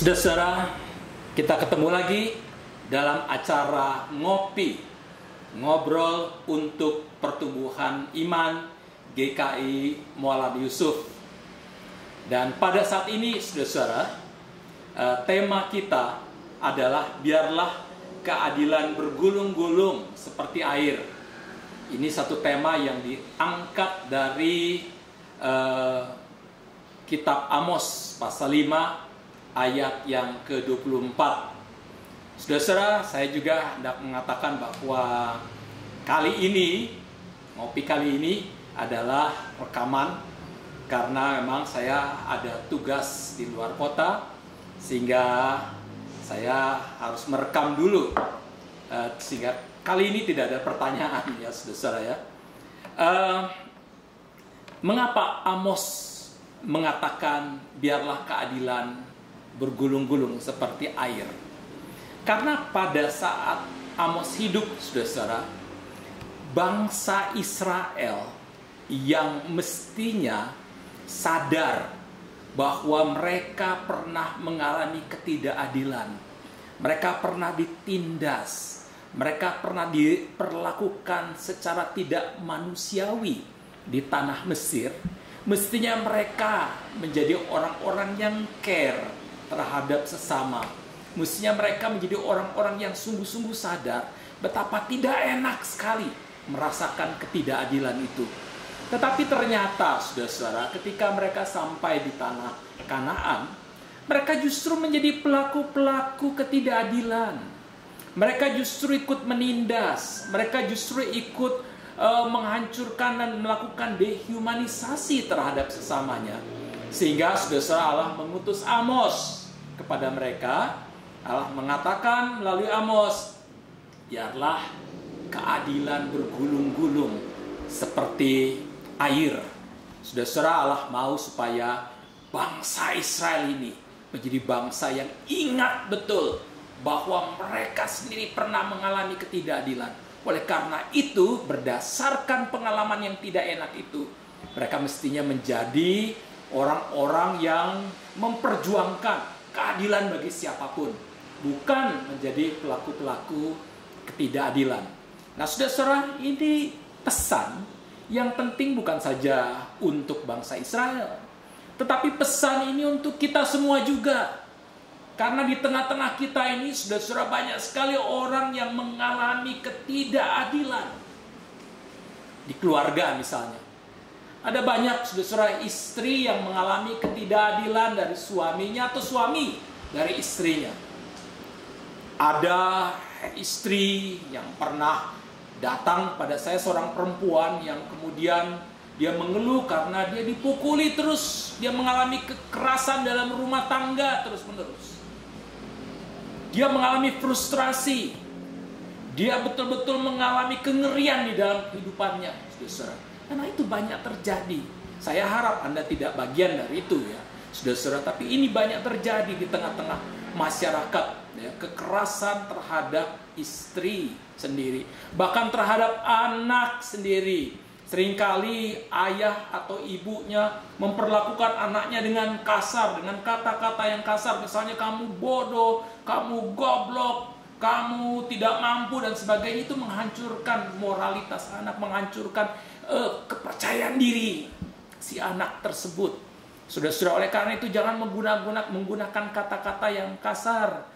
Saudara, kita ketemu lagi dalam acara ngobrol untuk pertumbuhan iman GKI Mualaf Yusuf. Dan pada saat ini, saudara, tema kita adalah biarlah keadilan bergulung-gulung seperti air. Ini satu tema yang diangkat dari kitab Amos pasal 5 ayat yang ke-24. Saudara, saya juga hendak mengatakan bahwa ngopi kali ini adalah rekaman karena memang saya ada tugas di luar kota sehingga saya harus merekam dulu sehingga kali ini tidak ada pertanyaan ya saudara ya. Mengapa Amos mengatakan biarlah keadilan bergulung-gulung seperti air? Karena pada saat Amos hidup, saudara, bangsa Israel yang mestinya sadar bahwa mereka pernah mengalami ketidakadilan, mereka pernah ditindas, mereka pernah diperlakukan secara tidak manusiawi di tanah Mesir. Mestinya mereka menjadi orang-orang yang care terhadap sesama. Mestinya mereka menjadi orang-orang yang sungguh-sungguh sadar betapa tidak enak sekali merasakan ketidakadilan itu. Tetapi ternyata, saudara-saudara, ketika mereka sampai di tanah Kanaan, mereka justru menjadi pelaku-pelaku ketidakadilan. Mereka justru ikut menindas, mereka justru ikut menghancurkan dan melakukan dehumanisasi terhadap sesamanya. Sehingga saudara-saudara, Allah mengutus Amos kepada mereka. Allah mengatakan melalui Amos, biarlah keadilan bergulung-gulung seperti air. Saudara-saudara, Allah mau supaya bangsa Israel ini menjadi bangsa yang ingat betul bahwa mereka sendiri pernah mengalami ketidakadilan. Oleh karena itu, berdasarkan pengalaman yang tidak enak itu, mereka mestinya menjadi orang-orang yang memperjuangkan keadilan bagi siapapun, bukan menjadi pelaku-pelaku ketidakadilan. Nah, saudara-saudara, ini pesan yang penting bukan saja untuk bangsa Israel, tetapi pesan ini untuk kita semua juga. Karena di tengah-tengah kita ini, saudara-saudara, banyak sekali orang yang mengalami ketidakadilan. Di keluarga misalnya, ada banyak saudara-saudara istri yang mengalami ketidakadilan dari suaminya atau suami dari istrinya. Ada istri yang pernah datang pada saya, seorang perempuan yang kemudian dia mengeluh karena dia dipukuli terus, dia mengalami kekerasan dalam rumah tangga terus-menerus. Dia mengalami frustrasi, dia betul-betul mengalami kengerian di dalam kehidupannya, saudara. Karena itu banyak terjadi. Saya harap Anda tidak bagian dari itu ya, saudara-saudara. Tapi ini banyak terjadi di tengah-tengah masyarakat ya, kekerasan terhadap istri sendiri, bahkan terhadap anak sendiri. Seringkali ayah atau ibunya memperlakukan anaknya dengan kasar, dengan kata-kata yang kasar. Misalnya kamu bodoh, kamu goblok, kamu tidak mampu dan sebagainya. Itu menghancurkan moralitas anak, menghancurkan kepercayaan diri si anak tersebut. Saudara-saudara, oleh karena itu jangan menggunakan kata-kata yang kasar,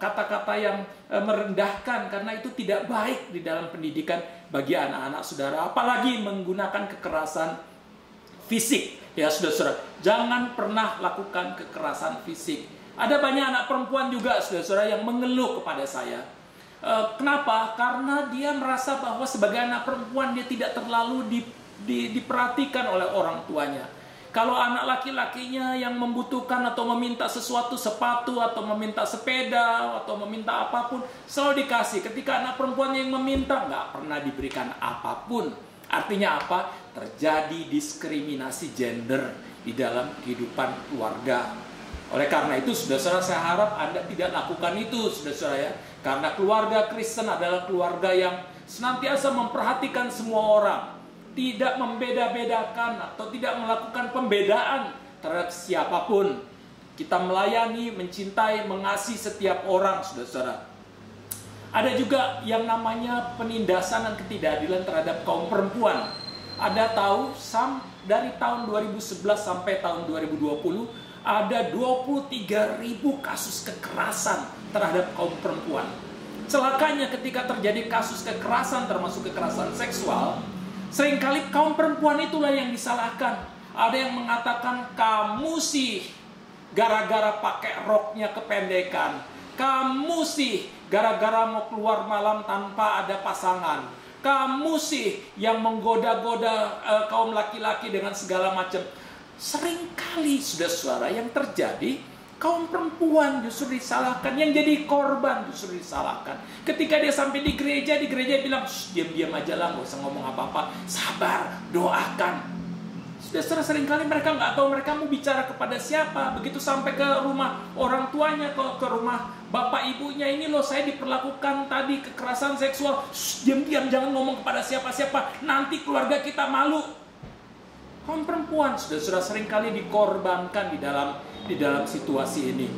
kata-kata yang merendahkan, karena itu tidak baik di dalam pendidikan bagi anak-anak saudara. Apalagi menggunakan kekerasan fisik ya saudara-saudara. Jangan pernah lakukan kekerasan fisik. Ada banyak anak perempuan juga saudara-saudara yang mengeluh kepada saya. Kenapa? Karena dia merasa bahwa sebagai anak perempuan dia tidak terlalu diperhatikan oleh orang tuanya. Kalau anak laki-lakinya yang membutuhkan atau meminta sesuatu, sepatu atau meminta sepeda atau meminta apapun, selalu dikasih. Ketika anak perempuan yang meminta, nggak pernah diberikan apapun. Artinya apa? Terjadi diskriminasi gender di dalam kehidupan keluarga. Oleh karena itu, saudara-saudara, saya harap Anda tidak lakukan itu, saudara-saudara ya. Karena keluarga Kristen adalah keluarga yang senantiasa memperhatikan semua orang, tidak membeda-bedakan atau tidak melakukan pembedaan terhadap siapapun. Kita melayani, mencintai, mengasihi setiap orang, saudara-saudara. Ada juga yang namanya penindasan dan ketidakadilan terhadap kaum perempuan. Ada tahu, dari tahun 2011 sampai tahun 2020, ada 23.000 kasus kekerasan terhadap kaum perempuan. Celakanya ketika terjadi kasus kekerasan, termasuk kekerasan seksual, seringkali kaum perempuan itulah yang disalahkan. Ada yang mengatakan, kamu sih gara-gara pakai roknya kependekan. Kamu sih gara-gara mau keluar malam tanpa ada pasangan. Kamu sih yang menggoda-goda kaum laki-laki dengan segala macam. Seringkali, saudara-saudara, yang terjadi, kaum perempuan justru disalahkan. Yang jadi korban justru disalahkan. Ketika dia sampai di gereja bilang, diam-diam aja lah, gak usah ngomong apa-apa. Sabar, doakan. Saudara, seringkali mereka nggak tahu mereka mau bicara kepada siapa. Begitu sampai ke rumah orang tuanya, ke rumah bapak ibunya, ini loh saya diperlakukan tadi kekerasan seksual. Diam-diam, jangan ngomong kepada siapa-siapa, nanti keluarga kita malu. Kaum perempuan, saudara-saudara, seringkali dikorbankan di dalam situasi ini.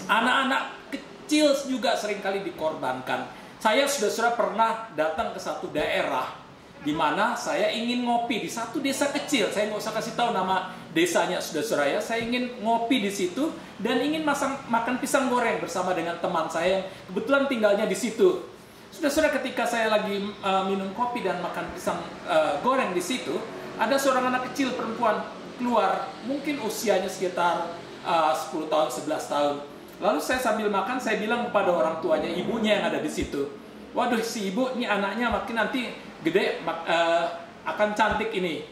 Anak-anak kecil juga seringkali dikorbankan. Saya, saudara-saudara, pernah datang ke satu daerah di mana saya ingin ngopi di satu desa kecil. Saya nggak usah kasih tahu nama desanya, saudara-saudara ya. Saya ingin ngopi di situ dan ingin makan pisang goreng bersama dengan teman saya yang kebetulan tinggalnya di situ. Saudara-saudara, ketika saya lagi minum kopi dan makan pisang goreng di situ, ada seorang anak kecil perempuan keluar, mungkin usianya sekitar 10 tahun, 11 tahun. Lalu saya sambil makan, saya bilang kepada orang tuanya, ibunya yang ada di situ, waduh, si ibu ini anaknya makin nanti gede akan cantik ini.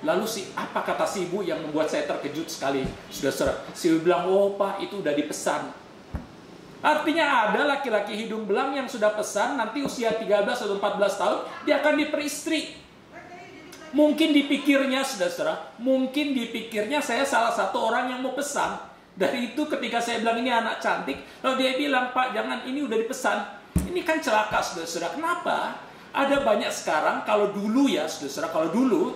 Lalu apa kata si ibu yang membuat saya terkejut sekali, saudara-saudara? Si ibu bilang, oh pak, itu udah dipesan. Artinya ada laki-laki hidung belang yang sudah pesan, nanti usia 13 atau 14 tahun, dia akan diperistri. Mungkin dipikirnya, saudara-saudara, mungkin dipikirnya saya salah satu orang yang mau pesan. Dari itu ketika saya bilang ini anak cantik, lalu dia bilang, pak jangan, ini udah dipesan. Ini kan celaka, saudara-saudara. Kenapa? Ada banyak sekarang, kalau dulu ya, saudara-saudara, kalau dulu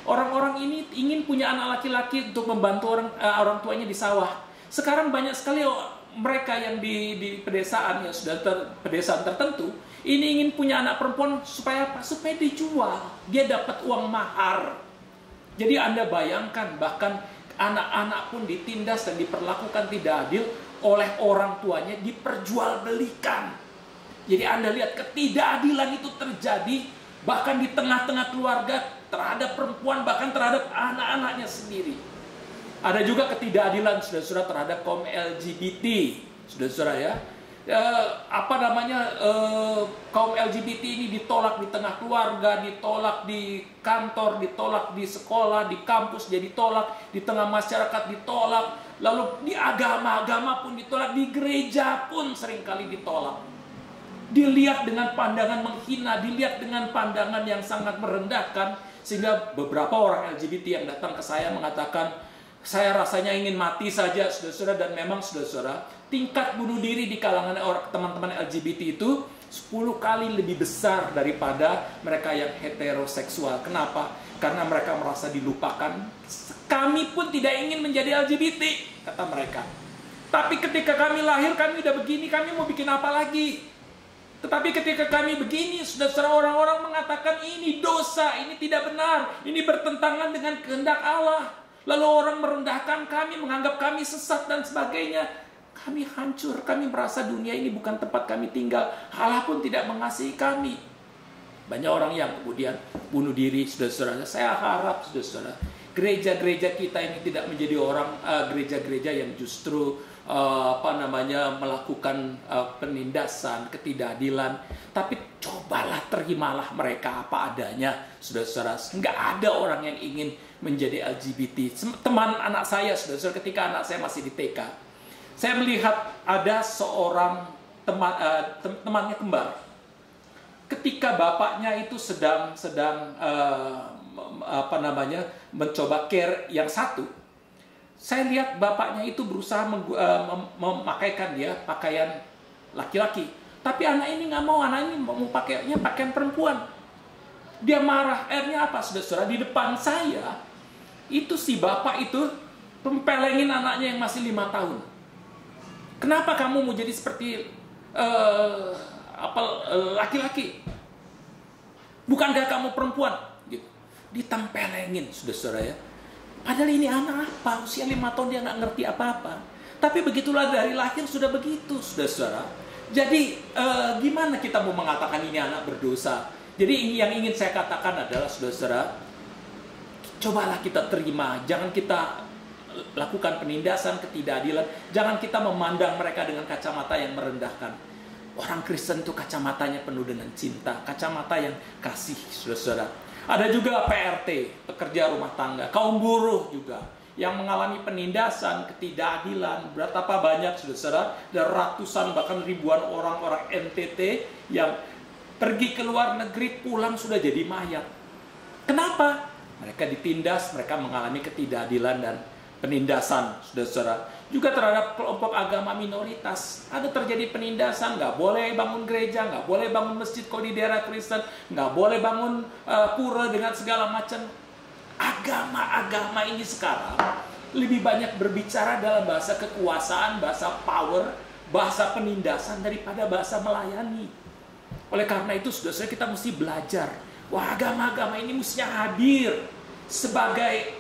orang-orang ini ingin punya anak laki-laki untuk membantu orang tuanya di sawah. Sekarang banyak sekali mereka yang di pedesaan ya, pedesaan tertentu, ini ingin punya anak perempuan supaya apa? Supaya dijual, dia dapat uang mahar. Jadi Anda bayangkan, bahkan anak-anak pun ditindas dan diperlakukan tidak adil oleh orang tuanya, diperjualbelikan. Jadi Anda lihat ketidakadilan itu terjadi bahkan di tengah-tengah keluarga terhadap perempuan, bahkan terhadap anak-anaknya sendiri. Ada juga ketidakadilan, saudara-saudara, terhadap kaum LGBT, saudara-saudara ya. Kaum LGBT ini ditolak di tengah keluarga, ditolak di kantor, ditolak di sekolah, di kampus dia ditolak, di tengah masyarakat ditolak, lalu di agama-agama pun ditolak, di gereja pun seringkali ditolak. Dilihat dengan pandangan menghina, dilihat dengan pandangan yang sangat merendahkan, sehingga beberapa orang LGBT yang datang ke saya mengatakan, saya rasanya ingin mati saja, saudara-saudara. Dan memang, saudara-saudara, tingkat bunuh diri di kalangan teman-teman LGBT itu 10 kali lebih besar daripada mereka yang heteroseksual. Kenapa? Karena mereka merasa dilupakan. Kami pun tidak ingin menjadi LGBT, kata mereka. Tapi ketika kami lahir, kami udah begini, kami mau bikin apa lagi? Tetapi ketika kami begini, saudara, orang-orang mengatakan ini dosa, ini tidak benar, ini bertentangan dengan kehendak Allah. Lalu orang merendahkan kami, menganggap kami sesat dan sebagainya. Kami hancur, kami merasa dunia ini bukan tempat kami tinggal. Allah pun tidak mengasihi kami. Banyak orang yang kemudian bunuh diri, saudara-saudara. Saya harap, saudara-saudara, gereja-gereja kita ini tidak menjadi gereja-gereja yang justru melakukan penindasan, ketidakadilan. Tapi cobalah terimalah mereka apa adanya, saudara-saudara. Nggak ada orang yang ingin menjadi LGBT. Teman anak saya, saudara-saudara, ketika anak saya masih di TK, saya melihat ada seorang temannya kembar. Ketika bapaknya itu sedang mencoba care yang satu, saya lihat bapaknya itu berusaha memakaikan dia pakaian laki-laki. Tapi anak ini nggak mau, anak ini mau pakainya pakaian perempuan. Dia marah. Akhirnya apa, saudara-saudara? Di depan saya, itu si bapak itu tempelengin anaknya yang masih 5 tahun. Kenapa kamu mau jadi seperti laki-laki? Bukankah kamu perempuan? Gitu. Ditempelengin, saudara-saudara ya. Padahal ini anak apa? Usia 5 tahun dia nggak ngerti apa-apa. Tapi begitulah dari lahir sudah begitu, saudara-saudara. Jadi gimana kita mau mengatakan ini anak berdosa? Jadi yang ingin saya katakan adalah, saudara-saudara, cobalah kita terima. Jangan kita lakukan penindasan, ketidakadilan. Jangan kita memandang mereka dengan kacamata yang merendahkan. Orang Kristen itu kacamatanya penuh dengan cinta, kacamata yang kasih, saudara-saudara. Ada juga PRT, pekerja rumah tangga, kaum buruh juga, yang mengalami penindasan, ketidakadilan. Berapa banyak, saudara-saudara, dan ratusan bahkan ribuan orang NTT yang pergi ke luar negeri, pulang sudah jadi mayat. Kenapa? Mereka ditindas, mereka mengalami ketidakadilan dan penindasan, saudara-saudara. Juga terhadap kelompok agama minoritas. Ada terjadi penindasan, nggak boleh bangun gereja, nggak boleh bangun masjid kalau di daerah Kristen, nggak boleh bangun pura dengan segala macam. Agama-agama ini sekarang lebih banyak berbicara dalam bahasa kekuasaan, bahasa power, bahasa penindasan daripada bahasa melayani. Oleh karena itu, saudara-saudara, kita mesti belajar. Wah, agama-agama ini mestinya hadir sebagai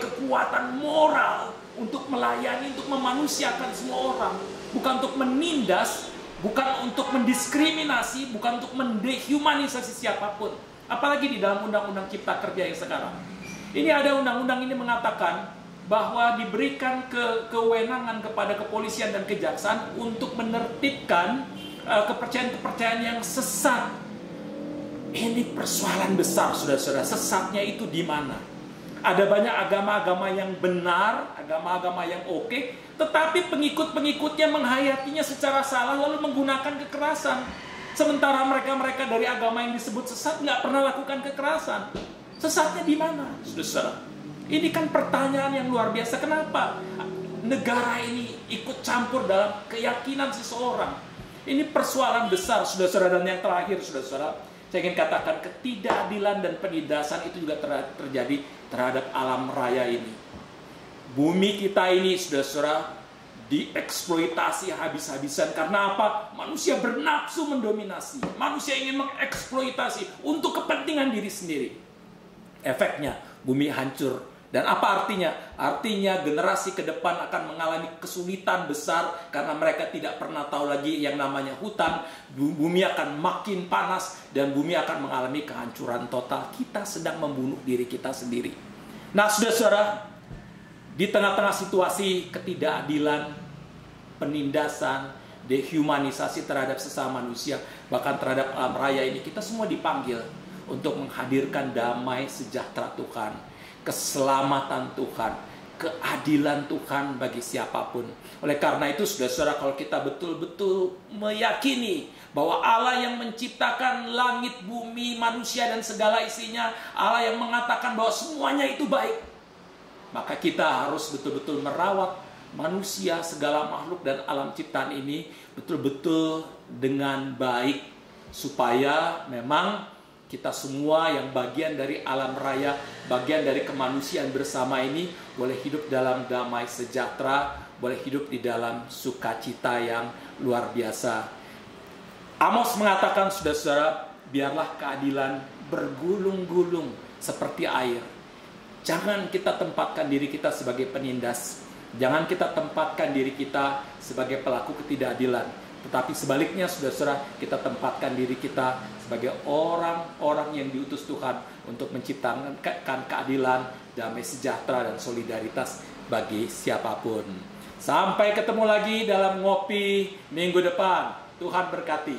kekuatan moral untuk melayani, untuk memanusiakan semua orang. Bukan untuk menindas, bukan untuk mendiskriminasi, bukan untuk mendehumanisasi siapapun. Apalagi di dalam Undang-Undang Cipta Kerja yang sekarang. Ini ada undang-undang ini mengatakan bahwa diberikan kewenangan kepada kepolisian dan kejaksaan untuk menertibkan kepercayaan-kepercayaan yang sesat. Ini persoalan besar, saudara-saudara. Sesatnya itu di mana? Ada banyak agama-agama yang benar, agama-agama yang oke, tetapi pengikut-pengikutnya menghayatinya secara salah lalu menggunakan kekerasan. Sementara mereka-mereka dari agama yang disebut sesat nggak pernah lakukan kekerasan. Sesatnya di mana, saudara? Ini kan pertanyaan yang luar biasa. Kenapa negara ini ikut campur dalam keyakinan seseorang? Ini persoalan besar, saudara-saudara. Dan yang terakhir, saudara-saudara, saya ingin katakan ketidakadilan dan penindasan itu juga terjadi terhadap alam raya ini. Bumi kita ini, saudara-saudara, dieksploitasi habis-habisan. Karena apa? Manusia bernafsu mendominasi. Manusia ingin mengeksploitasi untuk kepentingan diri sendiri. Efeknya, bumi hancur. Dan apa artinya? Artinya generasi ke depan akan mengalami kesulitan besar karena mereka tidak pernah tahu lagi yang namanya hutan. Bumi akan makin panas dan bumi akan mengalami kehancuran total. Kita sedang membunuh diri kita sendiri. Nah, saudara-saudara, di tengah-tengah situasi ketidakadilan, penindasan, dehumanisasi terhadap sesama manusia, bahkan terhadap alam raya ini, kita semua dipanggil untuk menghadirkan damai sejahtera Tuhan, keselamatan Tuhan, keadilan Tuhan bagi siapapun. Oleh karena itu, saudara-saudara, kalau kita betul-betul meyakini bahwa Allah yang menciptakan langit, bumi, manusia, dan segala isinya, Allah yang mengatakan bahwa semuanya itu baik, maka kita harus betul-betul merawat manusia, segala makhluk, dan alam ciptaan ini betul-betul dengan baik, supaya memang kita semua yang bagian dari alam raya, bagian dari kemanusiaan bersama ini, boleh hidup dalam damai sejahtera, boleh hidup di dalam sukacita yang luar biasa. Amos mengatakan, saudara-saudara, biarlah keadilan bergulung-gulung seperti air. Jangan kita tempatkan diri kita sebagai penindas. Jangan kita tempatkan diri kita sebagai pelaku ketidakadilan. Tetapi sebaliknya, saudara-saudara, kita tempatkan diri kita sebagai orang-orang yang diutus Tuhan untuk menciptakan keadilan, damai sejahtera, dan solidaritas bagi siapapun. Sampai ketemu lagi dalam ngopi minggu depan. Tuhan berkati.